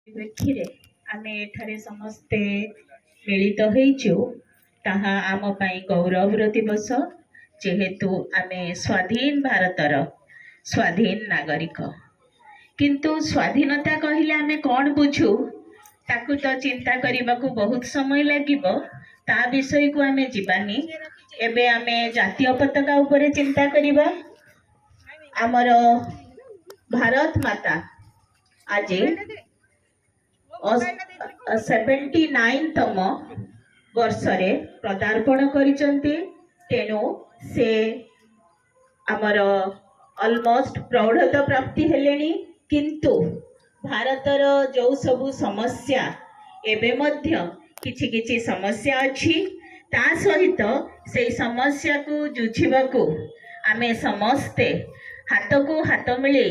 परिप्रेक्षी आमे एठारे समस्ते मिलित होइछु ताहा आम पई गौरवर दिवस जेहेतु आमे स्वाधीन भारतर स्वाधीन नागरिक किंतु स्वाधीनता कहले आमे कौन बुझू ताकू तो चिंता करने को बहुत समय लगिबो ता विषय को आमे जीवानी एबे आमे जातीय पताका उपरे चिंता करिबा आमर भारत माता आज 79तम वर्षरे पदार्पण करिसंती तेणु से आमर ऑलमोस्ट प्रौढ़ता प्राप्ति हेलेनी किंतु भारतर जो सबु समस्या एबे मध्य किछि किछि समस्या अछि ता सहित से समस्या को जुझिबा को आमे समस्ते हाथ को हाथ मिले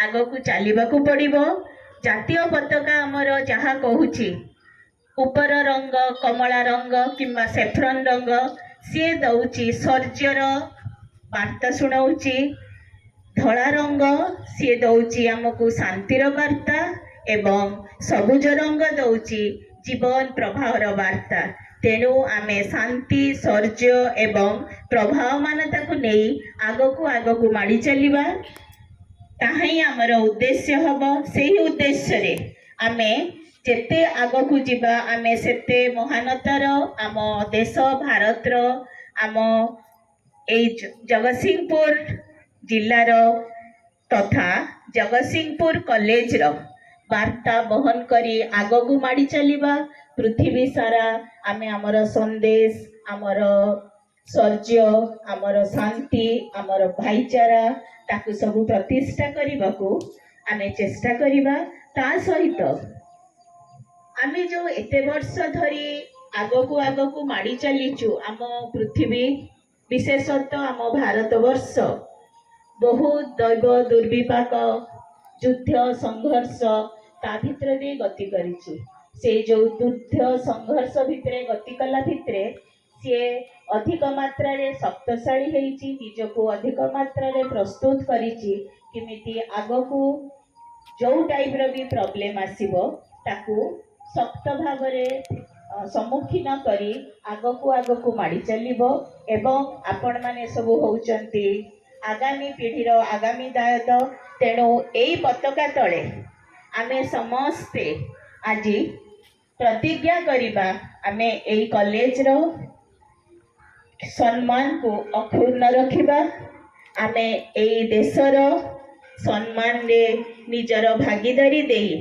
आग को चलवा को पड़िबो। जातीय पताका आमर जहाँ कहूची ऊपर रंग कमला रंग किंबा सेफ्रन रंग सी दौची शौर्यर वार्ता शुणाऊची धला रंग सी दौची आमको शांतिर वार्ता एवं सबुज रंग दौची जीवन प्रभावर वार्ता तेणु आमे शांति शौर्य एवं प्रभाव मानता को नहीं आगको माड़ी चलिबा ताही आमर उद्देश्य हम से उद्देश्य रे आमे जेते आगको जीवा आमे सेते महानतार आम देश भारतर आम ए जगतसिंहपुर जिल्लार तथा जगतसिंहपुर कॉलेज रो वार्ता बहन करी आगको माड़ी चलिबा पृथ्वी सारा आमे आमर संदेश आमर शौर्य आमर शांति आमर भाईचारा ताकू सब प्रतिष्ठा करने को आमे चेष्टा करिबा ता सहित आमे जो एते वर्ष धरी आगको माड़ी चलीचु आम पृथ्वी विशेषतः आम भारत वर्ष बहुत दैव दुर्विपाक युद्ध संघर्ष ता भितर दे गति करिछु से जो युद्ध संघर्ष भितरे गति कला भितरे सी अधिक मात्रा रे शक्तशाली होइछि निजको अधिक मात्रा रे प्रस्तुत करिछि किमिति आगको जो टाइप रो भी प्रॉब्लम आसीबो ताकू शक्त भावरे सम्मुखीन करी आगको माड़ी चलिबो एवं आपण माने सब होउचंती आगामी पीढ़ीर आगामी दायित्व तेणु एई पताका तले आमे समस्ते आज प्रतिज्ञा करिबा आमे एई कॉलेज रो सम्मान को अक्षुण्ण रखिबा आमे एई देशर सम्मान रे निजर भागीदारी देई